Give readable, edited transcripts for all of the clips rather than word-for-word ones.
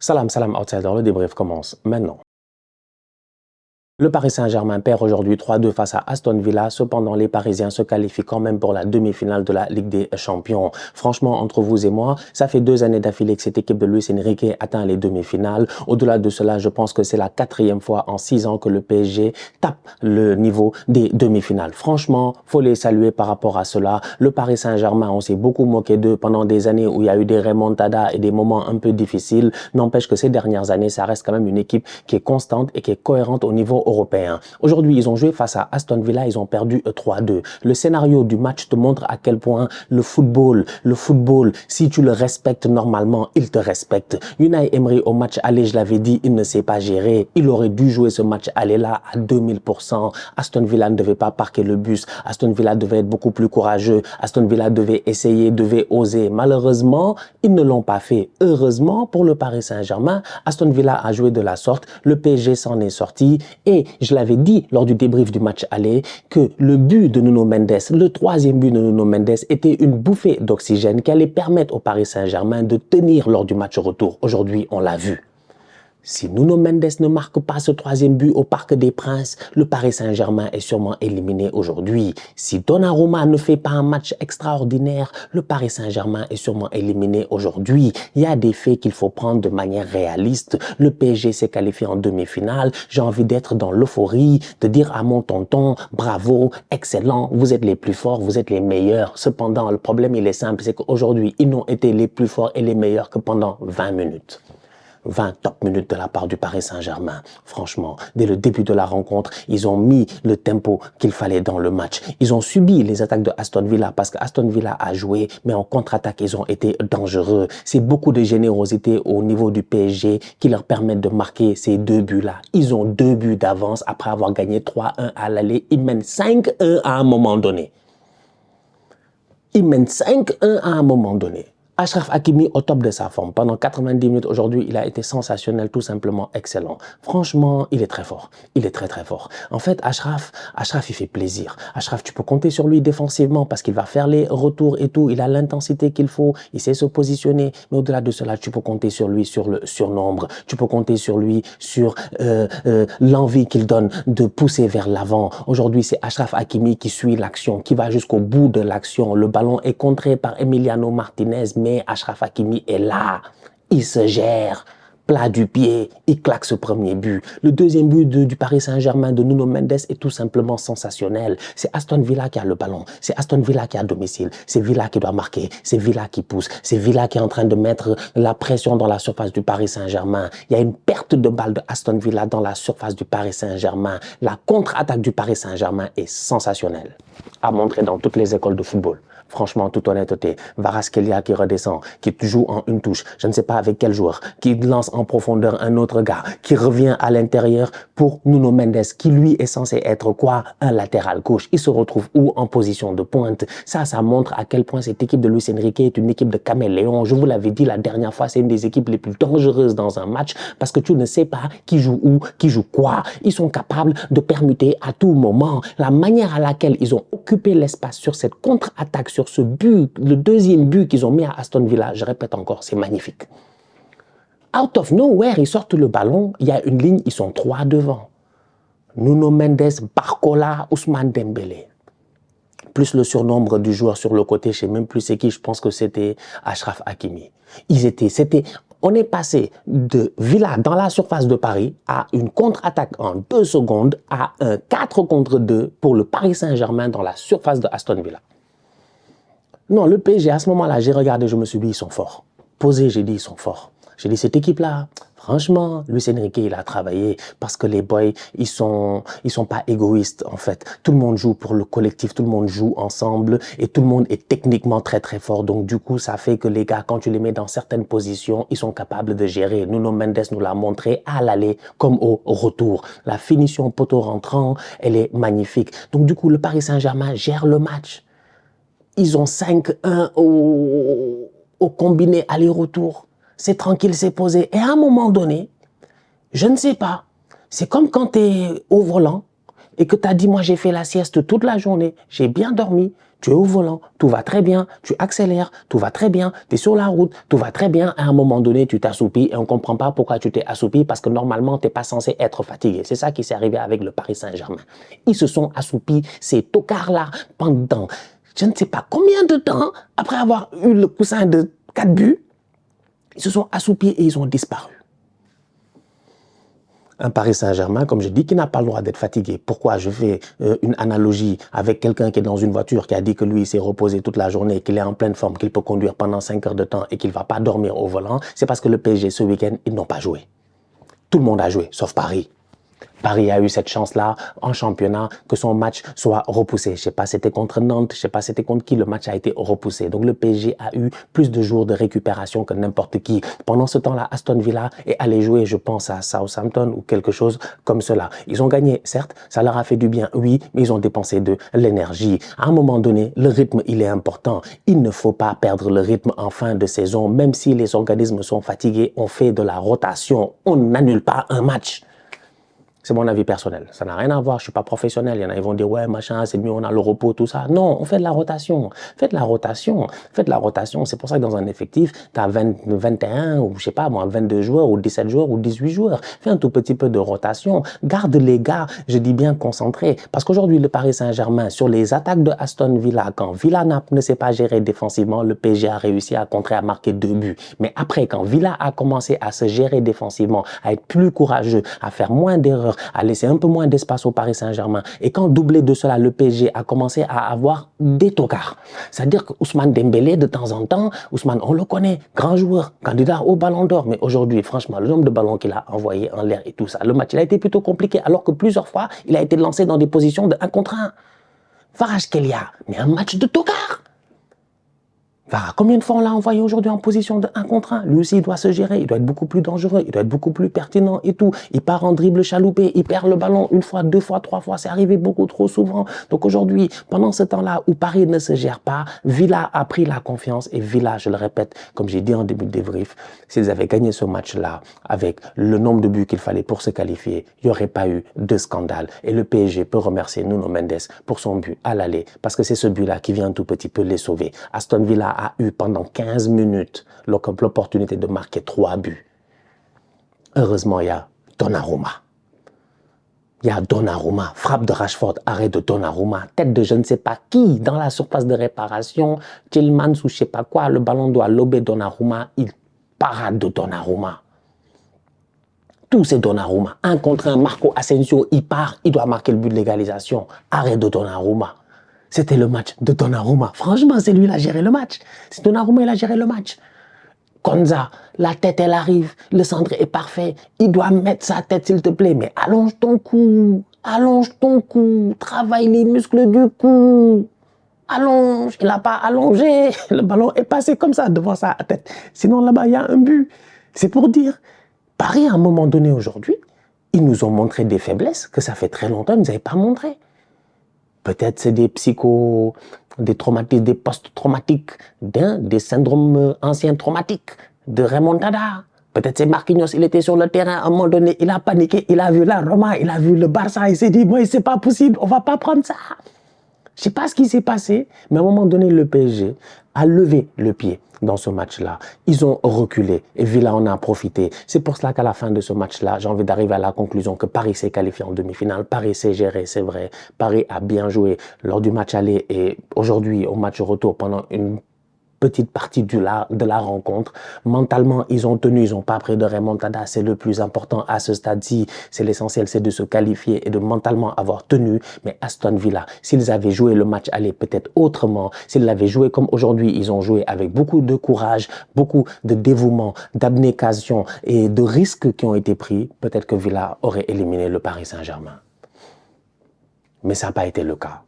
Salam, salam, outsider, le débrief commence maintenant. Le Paris Saint-Germain perd aujourd'hui 3-2 face à Aston Villa. Cependant, les Parisiens se qualifient quand même pour la demi-finale de la Ligue des Champions. Franchement, entre vous et moi, ça fait 2 années d'affilée que cette équipe de Luis Enrique atteint les demi-finales. Au-delà de cela, je pense que c'est la 4e fois en 6 ans que le PSG tape le niveau des demi-finales. Franchement, faut les saluer par rapport à cela. Le Paris Saint-Germain, on s'est beaucoup moqué d'eux pendant des années où il y a eu des remontadas et des moments un peu difficiles. N'empêche que ces dernières années, ça reste quand même une équipe qui est constante et qui est cohérente au niveau européen. Aujourd'hui, ils ont joué face à Aston Villa, ils ont perdu 3-2. Le scénario du match te montre à quel point le football, si tu le respectes normalement, il te respecte. Unai Emery au match aller, je l'avais dit, il ne sait pas gérer. Il aurait dû jouer ce match aller-là à 2000%. Aston Villa ne devait pas parquer le bus. Aston Villa devait être beaucoup plus courageux. Aston Villa devait essayer, devait oser. Malheureusement, ils ne l'ont pas fait. Heureusement pour le Paris Saint-Germain, Aston Villa a joué de la sorte. Le PSG s'en est sorti et je l'avais dit lors du débrief du match aller que le but de Nuno Mendes, le 3e but de Nuno Mendes était une bouffée d'oxygène qui allait permettre au Paris Saint-Germain de tenir lors du match retour. Aujourd'hui, on l'a vu. Si Nuno Mendes ne marque pas ce 3e but au Parc des Princes, le Paris Saint-Germain est sûrement éliminé aujourd'hui. Si Donnarumma ne fait pas un match extraordinaire, le Paris Saint-Germain est sûrement éliminé aujourd'hui. Il y a des faits qu'il faut prendre de manière réaliste. Le PSG s'est qualifié en demi-finale. J'ai envie d'être dans l'euphorie, de dire à mon tonton, bravo, excellent, vous êtes les plus forts, vous êtes les meilleurs. Cependant, le problème, il est simple, c'est qu'aujourd'hui, ils n'ont été les plus forts et les meilleurs que pendant 20 minutes. 20 top minutes de la part du Paris Saint-Germain. Franchement, dès le début de la rencontre, ils ont mis le tempo qu'il fallait dans le match. Ils ont subi les attaques de Aston Villa parce que Aston Villa a joué, mais en contre-attaque, ils ont été dangereux. C'est beaucoup de générosité au niveau du PSG qui leur permettent de marquer ces 2 buts-là. Ils ont 2 buts d'avance après avoir gagné 3-1 à l'aller. Ils mènent 5-1 à un moment donné. Ils mènent 5-1 à un moment donné. Achraf Hakimi au top de sa forme. Pendant 90 minutes aujourd'hui, il a été sensationnel, tout simplement excellent. Franchement, il est très fort. Il est très très fort. En fait, Achraf, il fait plaisir. Achraf, tu peux compter sur lui défensivement parce qu'il va faire les retours et tout. Il a l'intensité qu'il faut. Il sait se positionner. Mais au-delà de cela, tu peux compter sur lui sur le surnombre. Tu peux compter sur lui sur l'envie qu'il donne de pousser vers l'avant. Aujourd'hui, c'est Achraf Hakimi qui suit l'action, qui va jusqu'au bout de l'action. Le ballon est contré par Emiliano Martinez, mais Achraf Hakimi est là, il se gère, plat du pied, il claque ce 1er but. Le 2e but du Paris Saint-Germain de Nuno Mendes est tout simplement sensationnel. C'est Aston Villa qui a le ballon, c'est Aston Villa qui a domicile, c'est Villa qui doit marquer, c'est Villa qui pousse, c'est Villa qui est en train de mettre la pression dans la surface du Paris Saint-Germain. Il y a une perte de balle de Aston Villa dans la surface du Paris Saint-Germain. La contre-attaque du Paris Saint-Germain est sensationnelle, à montrer dans toutes les écoles de football. Franchement, toute honnêteté, Kvaratskhelia qui redescend, qui joue en une touche, je ne sais pas avec quel joueur, qui lance en profondeur un autre gars, qui revient à l'intérieur pour Nuno Mendes, qui lui est censé être quoi? Un latéral gauche. Il se retrouve où? En position de pointe. Ça montre à quel point cette équipe de Luis Enrique est une équipe de caméléon. Je vous l'avais dit la dernière fois, c'est une des équipes les plus dangereuses dans un match parce que tu ne sais pas qui joue où, qui joue quoi. Ils sont capables de permuter à tout moment. La manière à laquelle ils ont occupé l'espace sur cette contre-attaque, sur ce but, le 2e but qu'ils ont mis à Aston Villa, je répète encore, c'est magnifique. Out of nowhere, ils sortent le ballon, il y a une ligne, ils sont 3 devant. Nuno Mendes, Barcola, Ousmane Dembélé. Plus le surnombre du joueur sur le côté, je ne sais même plus c'est qui, je pense que c'était Achraf Hakimi. On est passé de Villa dans la surface de Paris à une contre-attaque en 2 secondes à un 4 contre 2 pour le Paris Saint-Germain dans la surface de Aston Villa. Non, le PSG, à ce moment-là, j'ai regardé, je me suis dit, ils sont forts. Posé, j'ai dit, ils sont forts. J'ai dit, cette équipe-là, franchement, Luis Enrique, il a travaillé parce que les boys, ils sont pas égoïstes, en fait. Tout le monde joue pour le collectif, tout le monde joue ensemble et tout le monde est techniquement très, très fort. Donc, du coup, ça fait que les gars, quand tu les mets dans certaines positions, ils sont capables de gérer. Nuno Mendes nous l'a montré à l'aller comme au retour. La finition poteau rentrant, elle est magnifique. Donc, du coup, le Paris Saint-Germain gère le match. Ils ont 5-1 au combiné aller-retour. C'est tranquille, c'est posé. Et à un moment donné, je ne sais pas, c'est comme quand tu es au volant et que tu as dit, moi j'ai fait la sieste toute la journée, j'ai bien dormi, tu es au volant, tout va très bien, tu accélères, tout va très bien, tu es sur la route, tout va très bien. À un moment donné, tu t'assoupis et on ne comprend pas pourquoi tu t'es assoupi parce que normalement, tu n'es pas censé être fatigué. C'est ça qui s'est arrivé avec le Paris Saint-Germain. Ils se sont assoupis, ces tocards-là, pendant je ne sais pas combien de temps, après avoir eu le coussin de 4 buts, ils se sont assoupis et ils ont disparu. Un Paris Saint-Germain, comme je dis, qui n'a pas le droit d'être fatigué. Pourquoi je fais une analogie avec quelqu'un qui est dans une voiture, qui a dit que lui, il s'est reposé toute la journée, qu'il est en pleine forme, qu'il peut conduire pendant 5 heures de temps et qu'il ne va pas dormir au volant. C'est parce que le PSG, ce week-end, ils n'ont pas joué. Tout le monde a joué, sauf Paris. Paris a eu cette chance-là en championnat que son match soit repoussé. Je ne sais pas c'était contre Nantes, je ne sais pas c'était contre qui, le match a été repoussé. Donc le PSG a eu plus de jours de récupération que n'importe qui. Pendant ce temps-là, Aston Villa est allé jouer, je pense, à Southampton ou quelque chose comme cela. Ils ont gagné, certes, ça leur a fait du bien, oui, mais ils ont dépensé de l'énergie. À un moment donné, le rythme, il est important. Il ne faut pas perdre le rythme en fin de saison. Même si les organismes sont fatigués, on fait de la rotation. On n'annule pas un match. C'est mon avis personnel. Ça n'a rien à voir. Je suis pas professionnel. Il y en a, ils vont dire, ouais, machin, c'est mieux, on a le repos, tout ça. Non, on fait de la rotation. Faites de la rotation. Faites de la rotation. C'est pour ça que dans un effectif, tu as 21 ou je sais pas, moi, 22 joueurs ou 17 joueurs ou 18 joueurs. Fais un tout petit peu de rotation. Garde les gars, je dis bien concentrés. Parce qu'aujourd'hui, le Paris Saint-Germain, sur les attaques de Aston Villa, quand Villa ne s'est pas géré défensivement, le PSG a réussi à contrer, à marquer 2 buts. Mais après, quand Villa a commencé à se gérer défensivement, à être plus courageux, à faire moins d'erreurs, à laisser un peu moins d'espace au Paris Saint-Germain. Et quand doublé de cela, le PSG a commencé à avoir des tocards. C'est-à-dire que Ousmane Dembélé, de temps en temps, Ousmane, on le connaît, grand joueur, candidat au Ballon d'Or. Mais aujourd'hui, franchement, le nombre de ballons qu'il a envoyé en l'air et tout ça, le match, il a été plutôt compliqué, alors que plusieurs fois, il a été lancé dans des positions de 1 contre 1. Kvaratskhelia, mais un match de tocard. Combien de fois on l'a envoyé aujourd'hui en position de 1 contre 1? Lui aussi, il doit se gérer, il doit être beaucoup plus dangereux, il doit être beaucoup plus pertinent et tout. Il part en dribble chaloupé, il perd le ballon 1 fois, 2 fois, 3 fois. C'est arrivé beaucoup trop souvent. Donc aujourd'hui, pendant ce temps-là où Paris ne se gère pas, Villa a pris la confiance et Villa, je le répète, comme j'ai dit en début de débrief, s'ils avaient gagné ce match-là avec le nombre de buts qu'il fallait pour se qualifier, il n'y aurait pas eu de scandale. Et le PSG peut remercier Nuno Mendes pour son but à l'aller parce que c'est ce but-là qui vient un tout petit peu les sauver. Aston Villa a eu pendant 15 minutes l'opportunité de marquer 3 buts. Heureusement, il y a Donnarumma. Il y a Donnarumma, frappe de Rashford, arrêt de Donnarumma, tête de je ne sais pas qui dans la surface de réparation, Tillmans ou je ne sais pas quoi, le ballon doit lober Donnarumma, il parade de Donnarumma. Tout c'est Donnarumma. 1 contre 1, Marco Asensio, il part, il doit marquer le but de l'égalisation, arrêt de Donnarumma. C'était le match de Donnarumma. Franchement, c'est lui qui a géré le match. C'est Donnarumma, il a géré le match. Konza, la tête, elle arrive. Le centre est parfait. Il doit mettre sa tête, s'il te plaît. Mais allonge ton cou. Allonge ton cou. Travaille les muscles du cou. Allonge. Il n'a pas allongé. Le ballon est passé comme ça devant sa tête. Sinon, là-bas, il y a un but. C'est pour dire, Paris, à un moment donné aujourd'hui, ils nous ont montré des faiblesses que ça fait très longtemps qu'ils ne nous avaient pas montré. Peut-être c'est des des traumatismes, des post-traumatiques, des syndromes anciens traumatiques, de remontada. Peut-être c'est Marquinhos, il était sur le terrain, à un moment donné, il a paniqué, il a vu la Roma, il a vu le Barça, il s'est dit, moi, c'est pas possible, on va pas prendre ça. Je sais pas ce qui s'est passé, mais à un moment donné, le PSG a levé le pied dans ce match-là. Ils ont reculé et Villa en a profité. C'est pour cela qu'à la fin de ce match-là, j'ai envie d'arriver à la conclusion que Paris s'est qualifié en demi-finale. Paris s'est géré, c'est vrai. Paris a bien joué lors du match aller et aujourd'hui au match retour pendant une petite partie de la rencontre. Mentalement, ils ont tenu, ils n'ont pas pris de remontada. C'est le plus important à ce stade-ci. C'est l'essentiel, c'est de se qualifier et de mentalement avoir tenu. Mais Aston Villa, s'ils avaient joué le match aller peut-être autrement, s'ils l'avaient joué comme aujourd'hui, ils ont joué avec beaucoup de courage, beaucoup de dévouement, d'abnégation et de risques qui ont été pris, peut-être que Villa aurait éliminé le Paris Saint-Germain. Mais ça n'a pas été le cas.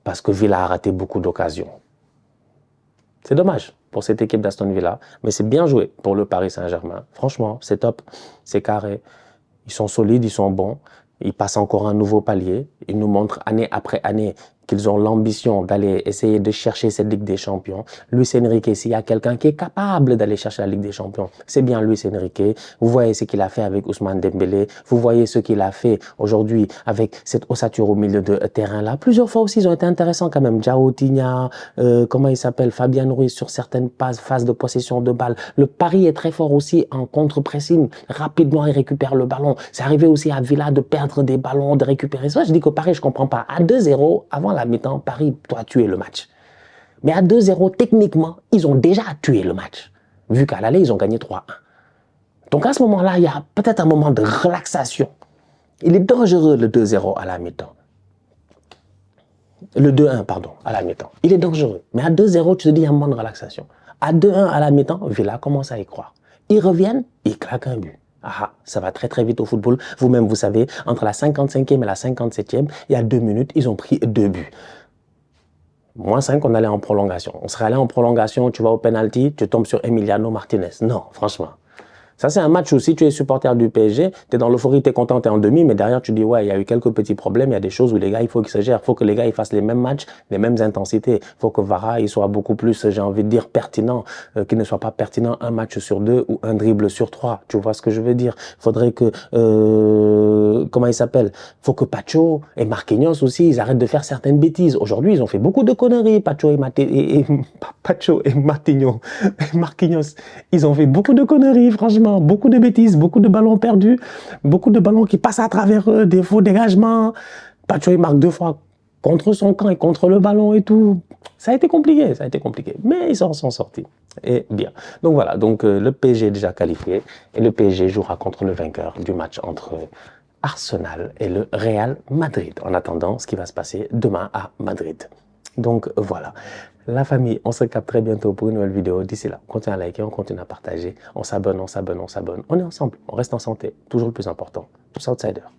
Parce que Villa a raté beaucoup d'occasions. C'est dommage pour cette équipe d'Aston Villa, mais c'est bien joué pour le Paris Saint-Germain. Franchement, c'est top, c'est carré. Ils sont solides, ils sont bons. Ils passent encore un nouveau palier. Ils nous montrent année après année qu'ils ont l'ambition d'aller essayer de chercher cette Ligue des Champions, Luis Enrique, s'il y a quelqu'un qui est capable d'aller chercher la Ligue des Champions, c'est bien Luis Enrique. Vous voyez ce qu'il a fait avec Ousmane Dembélé, vous voyez ce qu'il a fait aujourd'hui avec cette ossature au milieu de terrain-là. Plusieurs fois aussi, ils ont été intéressants quand même. João Tinha, comment il s'appelle, Fabian Ruiz sur certaines phases de possession de balle. Le Paris est très fort aussi en contre-pressing. Rapidement, il récupère le ballon. C'est arrivé aussi à Villa de perdre des ballons, de récupérer ça. Je dis qu'au Paris, je comprends pas. À 2-0, avant la mi-temps, Paris doit tuer le match. Mais à 2-0, techniquement, ils ont déjà tué le match. Vu qu'à l'aller, ils ont gagné 3-1. Donc à ce moment-là, il y a peut-être un moment de relaxation. Il est dangereux le 2-0 à la mi-temps. Le 2-1, pardon, à la mi-temps. Il est dangereux. Mais à 2-0, tu te dis, il y a un moment de relaxation. À 2-1 à la mi-temps, Villa commence à y croire. Ils reviennent, ils claquent un but. Ah, ça va très très vite au football. Vous-même, vous savez, entre la 55e et la 57e, il y a 2 minutes, ils ont pris 2 buts. -5, on allait en prolongation. On serait allé en prolongation, tu vas au penalty, tu tombes sur Emiliano Martinez. Non, franchement. Ça, c'est un match où si tu es supporter du PSG, tu es dans l'euphorie, tu es content, tu es en demi, mais derrière, tu dis, ouais, il y a eu quelques petits problèmes, il y a des choses où les gars, il faut qu'ils se gèrent, il faut que les gars, ils fassent les mêmes matchs, les mêmes intensités. Il faut que Vara, il soit beaucoup plus, j'ai envie de dire, pertinent, qu'il ne soit pas pertinent un match sur 2 ou un dribble sur 3. Tu vois ce que je veux dire? Il faudrait que, comment il s'appelle? Il faut que Pacho et Marquinhos aussi, ils arrêtent de faire certaines bêtises. Aujourd'hui, ils ont fait beaucoup de conneries, Pacho et Marquinhos. Ils ont fait beaucoup de conneries, franchement. Beaucoup de bêtises, beaucoup de ballons perdus, beaucoup de ballons qui passent à travers eux, des faux dégagements. Pacho, il marque 2 fois contre son camp et contre le ballon et tout. Ça a été compliqué, mais ils s'en sont sortis. Et bien. Donc voilà, donc le PSG est déjà qualifié et le PSG jouera contre le vainqueur du match entre Arsenal et le Real Madrid. En attendant, ce qui va se passer demain à Madrid. Donc voilà. La famille, on se capte très bientôt pour une nouvelle vidéo. D'ici là, on continue à liker, on continue à partager. On s'abonne. On est ensemble, on reste en santé. Toujours le plus important. Tous outsiders.